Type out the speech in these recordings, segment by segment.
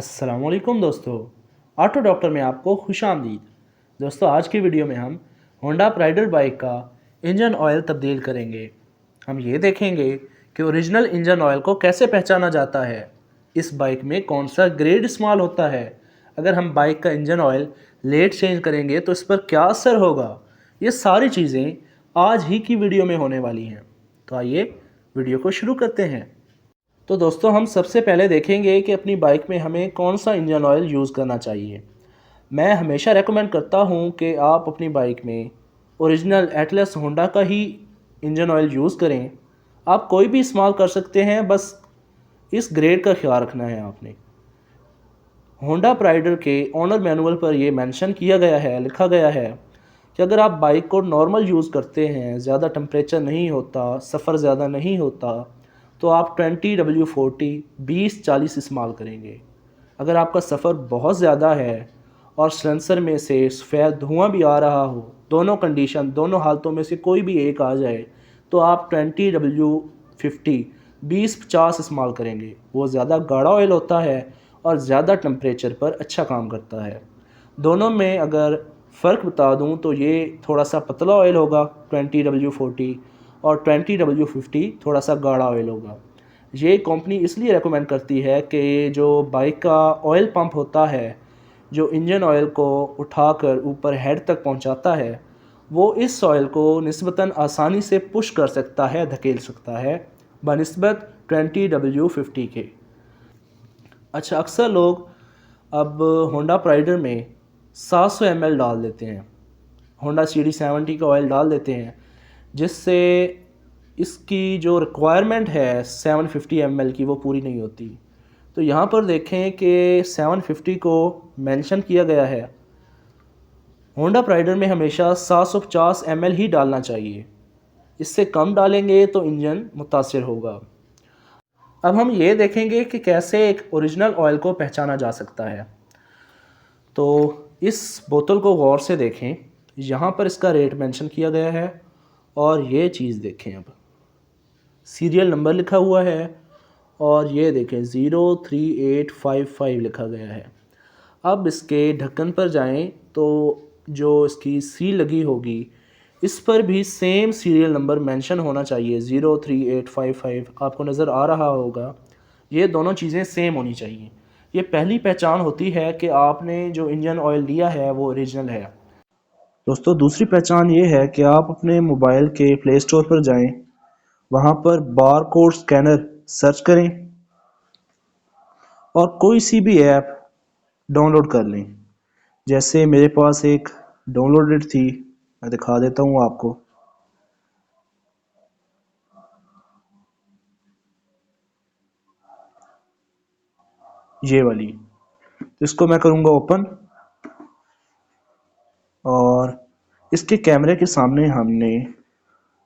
अस्सलामुअलैकुम दोस्तों, auto doctor में आपको खुशामदीद। दोस्तों, आज की वीडियो में हम होंडा प्राइडर बाइक का इंजन ऑयल तब्दील करेंगे। हम ये देखेंगे कि ओरिजिनल इंजन ऑयल को कैसे पहचाना जाता है, इस बाइक में कौन सा ग्रेड इस्तेमाल होता है, अगर हम बाइक का इंजन ऑयल लेट चेंज करेंगे तो इस पर क्या असर होगा। ये सारी चीज़ें आज ही की वीडियो में होने वाली हैं। तो आइए वीडियो को शुरू करते हैं। तो दोस्तों, हम सबसे पहले देखेंगे कि अपनी बाइक में हमें कौन सा इंजन ऑयल यूज़ करना चाहिए। मैं हमेशा रेकमेंड करता हूं कि आप अपनी बाइक में ओरिजिनल एटलस होंडा का ही इंजन ऑयल यूज़ करें। आप कोई भी इस्तेमाल कर सकते हैं, बस इस ग्रेड का ख्याल रखना है आपने। होंडा प्राइडर के ओनर मैनुअल पर यह मेंशन किया गया है, लिखा गया है कि अगर आप बाइक को नॉर्मल यूज़ करते हैं, ज़्यादा टेम्परेचर नहीं होता, सफ़र ज़्यादा नहीं होता, तो आप 20W40 20-40 इस्तेमाल करेंगे। अगर आपका सफ़र बहुत ज़्यादा है और सिलेंसर में से सफ़ेद धुआं भी आ रहा हो, दोनों हालतों में से कोई भी एक आ जाए, तो आप 20W50 20-50 इस्तेमाल करेंगे। वो ज़्यादा गाढ़ा ऑयल होता है और ज़्यादा टेम्परेचर पर अच्छा काम करता है। दोनों में अगर फ़र्क बता दूं तो ये थोड़ा सा पतला ऑयल होगा 20W40 और 20W50 थोड़ा सा गाढ़ा ऑयल होगा। ये कंपनी इसलिए रेकमेंड करती है कि जो बाइक का ऑयल पंप होता है, जो इंजन ऑयल को उठाकर ऊपर हेड तक पहुंचाता है, वो इस ऑयल को निस्बतन आसानी से पुश कर सकता है, धकेल सकता है बनिस्बत 20W50 के। अच्छा, अक्सर लोग अब होंडा प्राइडर में 700 ml डाल देते हैं, होंडा CD70 का ऑयल डाल देते हैं, जिससे इसकी जो रिक्वायरमेंट है 750 ml की वो पूरी नहीं होती। तो यहाँ पर देखें कि 750 को मेंशन किया गया है। होंडा प्राइडर में हमेशा 750 ml ही डालना चाहिए, इससे कम डालेंगे तो इंजन मुतासिर होगा। अब हम ये देखेंगे कि कैसे एक ओरिजिनल ऑयल को पहचाना जा सकता है। तो इस बोतल को गौर से देखें, यहाँ पर इसका रेट मेंशन किया गया है और ये चीज़ देखें, अब सीरियल नंबर लिखा हुआ है और ये देखें 03855 लिखा गया है। अब इसके ढक्कन पर जाएं तो जो इसकी सील लगी होगी, इस पर भी सेम सीरियल नंबर मेंशन होना चाहिए, 03855 आपको नज़र आ रहा होगा। ये दोनों चीज़ें सेम होनी चाहिए। ये पहली पहचान होती है कि आपने जो इंजन ऑयल लिया है वो ओरिजिनल है। दोस्तों, दूसरी पहचान ये है कि आप अपने मोबाइल के प्ले स्टोर पर जाएं, वहाँ पर बार कोड स्कैनर सर्च करें और कोई सी भी ऐप डाउनलोड कर लें। जैसे मेरे पास एक डाउनलोडेड थी, मैं दिखा देता हूँ आपको। ये वाली, तो इसको मैं करूँगा ओपन और इसके कैमरे के सामने हमने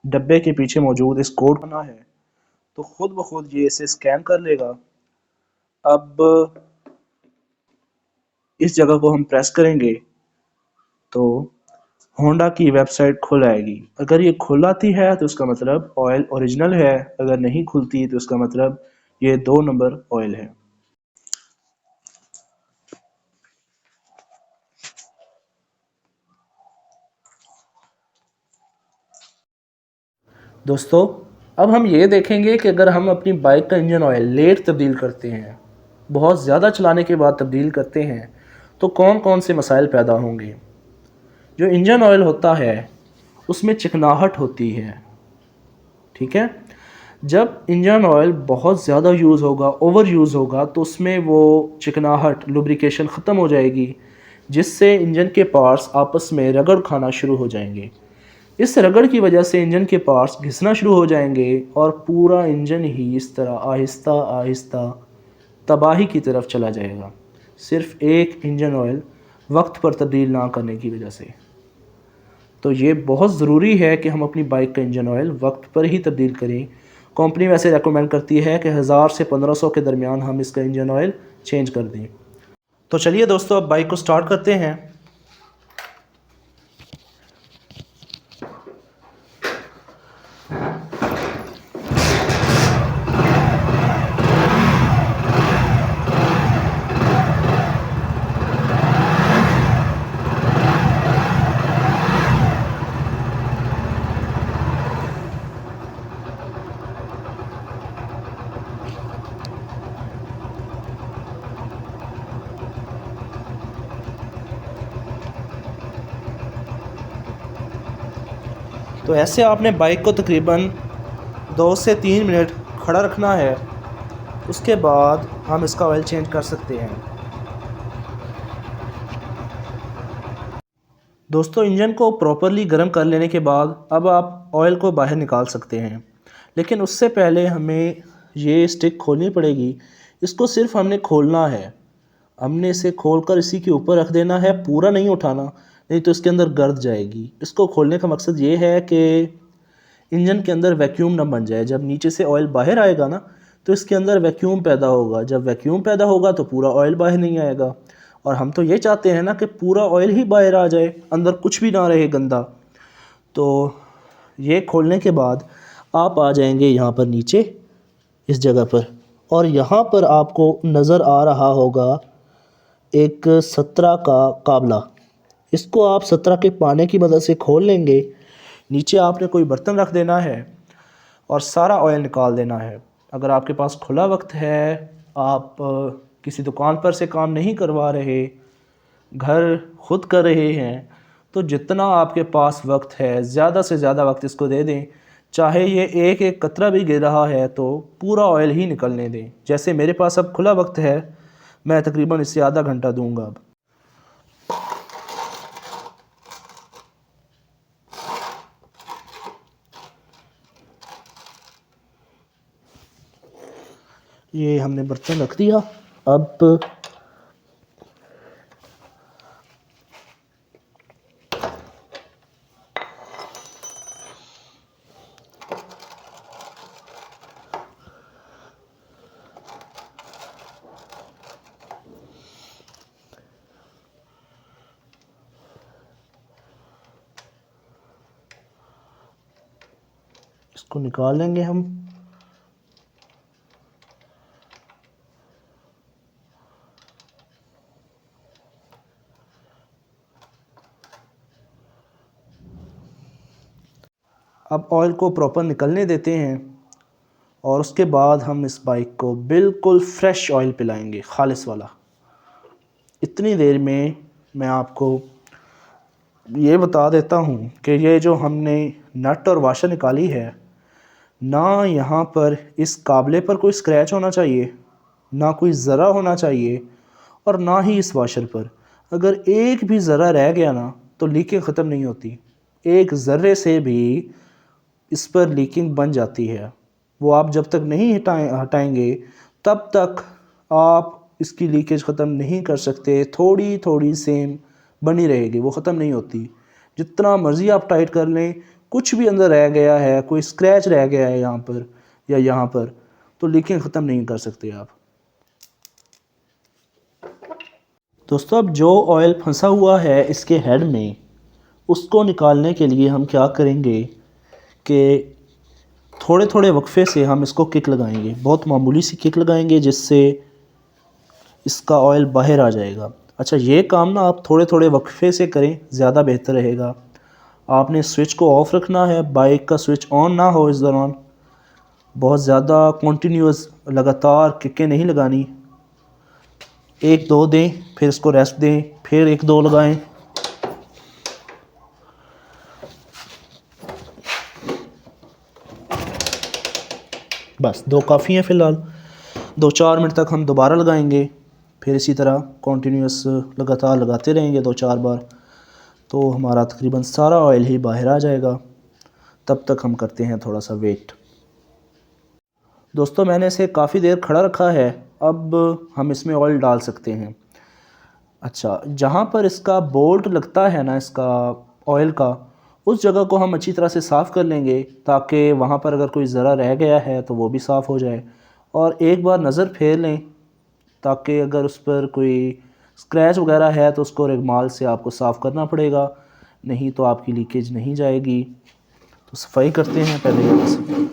डब्बे के पीछे मौजूद इस कोड बना है, तो खुद ब खुद ये इसे स्कैन कर लेगा। अब इस जगह को हम प्रेस करेंगे तो होंडा की वेबसाइट खुल आएगी। अगर ये खुल आती है तो उसका मतलब ऑयल ओरिजिनल है, अगर नहीं खुलती तो उसका मतलब ये 2 नंबर ऑयल है। दोस्तों, अब हम ये देखेंगे कि अगर हम अपनी बाइक का इंजन ऑयल लेट तब्दील करते हैं, बहुत ज़्यादा चलाने के बाद तब्दील करते हैं, तो कौन कौन से मसाइल पैदा होंगे। जो इंजन ऑयल होता है उसमें चिकनाहट होती है, ठीक है। जब इंजन ऑयल बहुत ज़्यादा यूज़ होगा, ओवर यूज़ होगा, तो उसमें वो चिकनाहट, लुब्रिकेशन ख़त्म हो जाएगी, जिससे इंजन के पार्ट्स आपस में रगड़ खाना शुरू हो जाएंगे। इस रगड़ की वजह से इंजन के पार्ट्स घिसना शुरू हो जाएंगे और पूरा इंजन ही इस तरह आहिस्ता आहिस्ता तबाही की तरफ चला जाएगा, सिर्फ एक इंजन ऑयल वक्त पर तब्दील ना करने की वजह से। तो ये बहुत ज़रूरी है कि हम अपनी बाइक का इंजन ऑयल वक्त पर ही तब्दील करें। कंपनी वैसे रेकमेंड करती है कि 1000 से 1500 के दरमियान हम इसका इंजन ऑयल चेंज कर दें। तो चलिए दोस्तों, अब बाइक को स्टार्ट करते हैं। तो ऐसे आपने बाइक को तकरीबन 2 से 3 मिनट खड़ा रखना है। उसके बाद हम इसका ऑयल चेंज कर सकते हैं। दोस्तों, इंजन को प्रॉपरली गर्म कर लेने के बाद अब आप ऑयल को बाहर निकाल सकते हैं। लेकिन उससे पहले हमें ये स्टिक खोलनी पड़ेगी। इसको सिर्फ हमने खोलना है। हमने इसे खोलकर इसी के ऊपर रख देना है, पूरा नहीं उठाना, नहीं तो इसके अंदर गर्द जाएगी। इसको खोलने का मकसद ये है कि इंजन के अंदर वैक्यूम ना बन जाए। जब नीचे से ऑयल बाहर आएगा ना, तो इसके अंदर वैक्यूम पैदा होगा। जब वैक्यूम पैदा होगा तो पूरा ऑयल बाहर नहीं आएगा। और हम तो ये चाहते हैं ना कि पूरा ऑयल ही बाहर आ जाए, अंदर कुछ भी ना रहे गंदा। तो ये खोलने के बाद आप आ जाएंगे यहाँ पर नीचे इस जगह पर, और यहाँ पर आपको नज़र आ रहा होगा एक 17 का काबला। इसको आप 17 के पाने की मदद से खोल लेंगे। नीचे आपने कोई बर्तन रख देना है और सारा ऑयल निकाल देना है। अगर आपके पास खुला वक्त है, आप किसी दुकान पर से काम नहीं करवा रहे, घर खुद कर रहे हैं, तो जितना आपके पास वक्त है ज़्यादा से ज़्यादा वक्त इसको दे दें। चाहे ये एक एक कतरा भी गिर रहा है तो पूरा ऑयल ही निकलने दें। जैसे मेरे पास अब खुला वक्त है, मैं तकरीबन इससे आधा घंटा दूंगा। अब ये हमने बर्तन रख दिया। अब इसको निकाल लेंगे हम। अब ऑयल को प्रॉपर निकलने देते हैं और उसके बाद हम इस बाइक को बिल्कुल फ्रेश ऑयल पिलाएंगे, खालिस वाला। इतनी देर में मैं आपको ये बता देता हूँ कि ये जो हमने नट और वाशर निकाली है ना, यहाँ पर इस काबले पर कोई स्क्रैच होना चाहिए, ना कोई ज़रा होना चाहिए, और ना ही इस वाशर पर। अगर एक भी ज़रा रह गया ना तो लीकें ख़त्म नहीं होती। एक ज़र्रे से भी इस पर लीकिंग बन जाती है। वो आप जब तक नहीं हटाएंगे तब तक आप इसकी लीकेज ख़त्म नहीं कर सकते। थोड़ी थोड़ी सेम बनी रहेगी, वो ख़त्म नहीं होती। जितना मर्ज़ी आप टाइट कर लें, कुछ भी अंदर रह गया है, कोई स्क्रैच रह गया है यहाँ पर या यहाँ पर, तो लीकेज ख़त्म नहीं कर सकते आप। दोस्तों, अब जो ऑयल फंसा हुआ है इसके हेड में, उसको निकालने के लिए हम क्या करेंगे कि थोड़े थोड़े वक्फे से हम इसको किक लगाएंगे। बहुत मामूली सी किक लगाएंगे जिससे इसका ऑयल बाहर आ जाएगा। अच्छा, ये काम ना आप थोड़े थोड़े वक्फे से करें, ज़्यादा बेहतर रहेगा। आपने स्विच को ऑफ़ रखना है, बाइक का स्विच ऑन ना हो इस दौरान। बहुत ज़्यादा कंटिन्यूस लगातार किकें नहीं लगानी। 1-2 दें, फिर इसको रेस्ट दें, फिर 1-2 लगाएं। बस 2 काफ़ी हैं फ़िलहाल। 2-4 मिनट तक हम दोबारा लगाएंगे, फिर इसी तरह कंटिन्यूस लगातार लगाते रहेंगे 2-4 बार, तो हमारा तकरीबन सारा ऑयल ही बाहर आ जाएगा। तब तक हम करते हैं थोड़ा सा वेट। दोस्तों, मैंने इसे काफ़ी देर खड़ा रखा है। अब हम इसमें ऑयल डाल सकते हैं। अच्छा, जहाँ पर इसका बोल्ट लगता है ना, इसका ऑयल का, उस जगह को हम अच्छी तरह से साफ़ कर लेंगे ताकि वहाँ पर अगर कोई ज़रा रह गया है तो वो भी साफ़ हो जाए। और एक बार नज़र फेर लें ताकि अगर उस पर कोई स्क्रैच वगैरह है तो उसको रुमाल से आपको साफ़ करना पड़ेगा, नहीं तो आपकी लीकेज नहीं जाएगी। तो सफाई करते हैं पहले यहाँ से।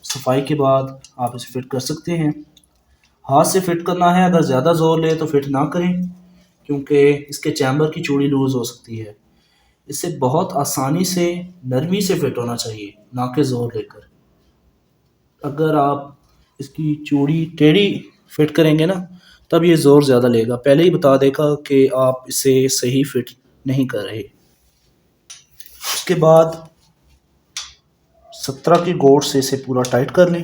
सफाई के बाद आप इसे फिट कर सकते हैं। हाथ से फिट करना है, अगर ज़्यादा ज़ोर ले तो फिट ना करें क्योंकि इसके चैम्बर की चूड़ी लूज़ हो सकती है। इसे बहुत आसानी से, नरमी से फिट होना चाहिए, ना कि ज़ोर लेकर। अगर आप इसकी चूड़ी टेढ़ी फिट करेंगे ना, तब ये ज़ोर ज़्यादा लेगा, पहले ही बता देगा कि आप इसे सही फिट नहीं कर रहे। उसके बाद 17 की गोट से इसे पूरा टाइट कर लें।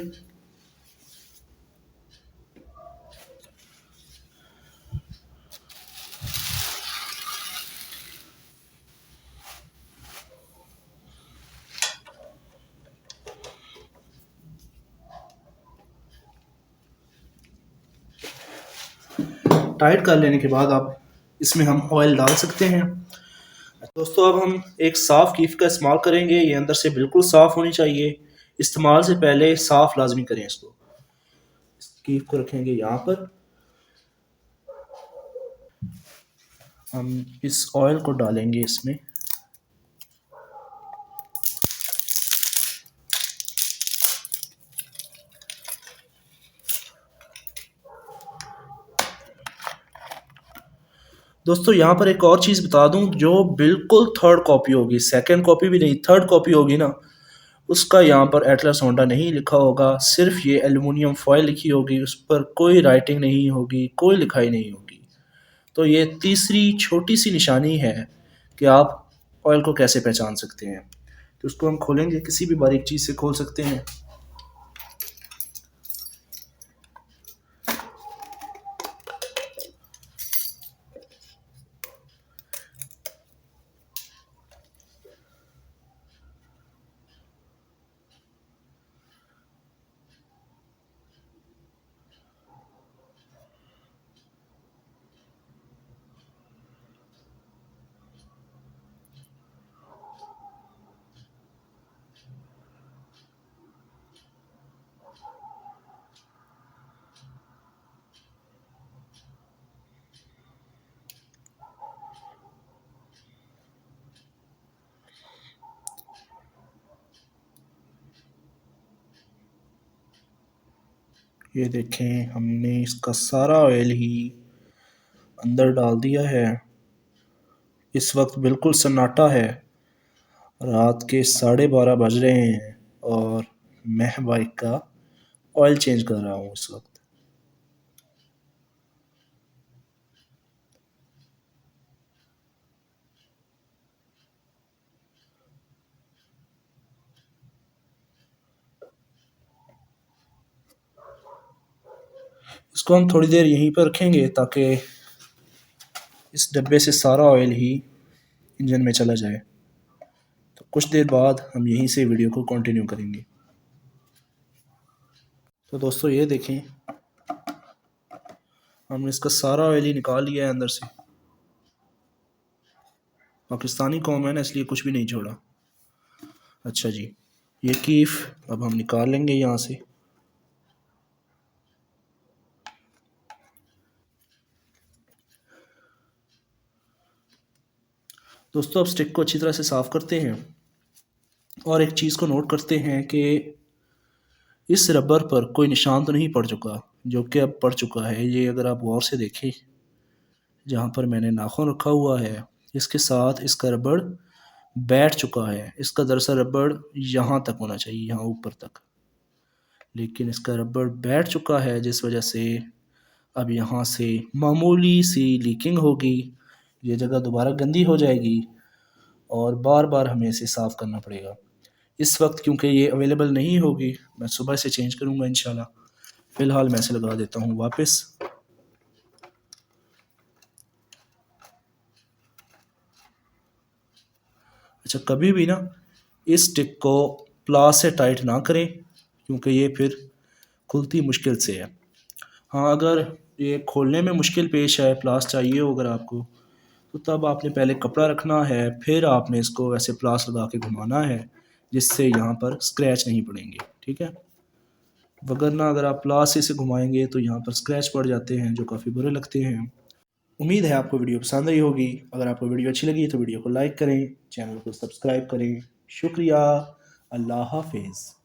टाइट कर लेने के बाद आप इसमें हम ऑयल डाल सकते हैं। दोस्तों अब हम एक साफ़ कीफ का इस्तेमाल करेंगे। ये अंदर से बिल्कुल साफ़ होनी चाहिए। इस्तेमाल से पहले साफ़ लाजमी करें इसको। इस कीफ को रखेंगे यहाँ पर। हम इस ऑयल को डालेंगे इसमें। दोस्तों यहाँ पर एक और चीज़ बता दूं, जो बिल्कुल थर्ड कॉपी होगी, सेकंड कॉपी भी नहीं, थर्ड कॉपी होगी ना, उसका यहाँ पर एटलस होंडा नहीं लिखा होगा, सिर्फ ये एल्युमिनियम फॉयल लिखी होगी, उस पर कोई राइटिंग नहीं होगी, कोई लिखाई नहीं होगी। तो ये तीसरी छोटी सी निशानी है कि आप ऑयल को कैसे पहचान सकते हैं। तो उसको हम खोलेंगे, किसी भी बारीक चीज़ से खोल सकते हैं। ये देखें, हमने इसका सारा ऑयल ही अंदर डाल दिया है। इस वक्त बिल्कुल सन्नाटा है, रात के 12:30 बज रहे हैं और मैं बाइक का ऑयल चेंज कर रहा हूँ इस वक्त। इसको हम थोड़ी देर यहीं पर रखेंगे ताकि इस डब्बे से सारा ऑयल ही इंजन में चला जाए। तो कुछ देर बाद हम यहीं से वीडियो को कंटिन्यू करेंगे। तो दोस्तों ये देखें, हमने इसका सारा ऑयल ही निकाल लिया है अंदर से। पाकिस्तानी कौम है ना, इसलिए कुछ भी नहीं छोड़ा। अच्छा जी, ये कीफ अब हम निकाल लेंगे यहाँ से। दोस्तों अब स्टिक को अच्छी तरह से साफ़ करते हैं और एक चीज़ को नोट करते हैं कि इस रबर पर कोई निशान तो नहीं पड़ चुका, जो कि अब पड़ चुका है। ये अगर आप गौर से देखें, जहाँ पर मैंने नाखून रखा हुआ है, इसके साथ इसका रबड़ बैठ चुका है। इसका दरअसल रबड़ यहाँ तक होना चाहिए, यहाँ ऊपर तक, लेकिन इसका रबड़ बैठ चुका है, जिस वजह से अब यहाँ से मामूली सी लीकिंग होगी। ये जगह दोबारा गंदी हो जाएगी और बार बार हमें इसे साफ़ करना पड़ेगा। इस वक्त क्योंकि ये अवेलेबल नहीं होगी, मैं सुबह से चेंज करूँगा इंशाल्लाह। फ़िलहाल मैं इसे लगा देता हूँ वापस। अच्छा, कभी भी ना इस स्टिक को प्लास से टाइट ना करें, क्योंकि ये फिर खुलती मुश्किल से है। हाँ, अगर ये खोलने में मुश्किल पेश आए, प्लास चाहिए हो अगर आपको, तो तब आपने पहले कपड़ा रखना है, फिर आपने इसको ऐसे प्लास लगा के घुमाना है, जिससे यहाँ पर स्क्रैच नहीं पड़ेंगे, ठीक है। वगरना अगर आप प्लास से इसे घुमाएंगे तो यहाँ पर स्क्रैच पड़ जाते हैं, जो काफ़ी बुरे लगते हैं। उम्मीद है आपको वीडियो पसंद आई होगी। अगर आपको वीडियो अच्छी लगी तो वीडियो को लाइक करें, चैनल को सब्सक्राइब करें। शुक्रिया। अल्लाह हाफिज़।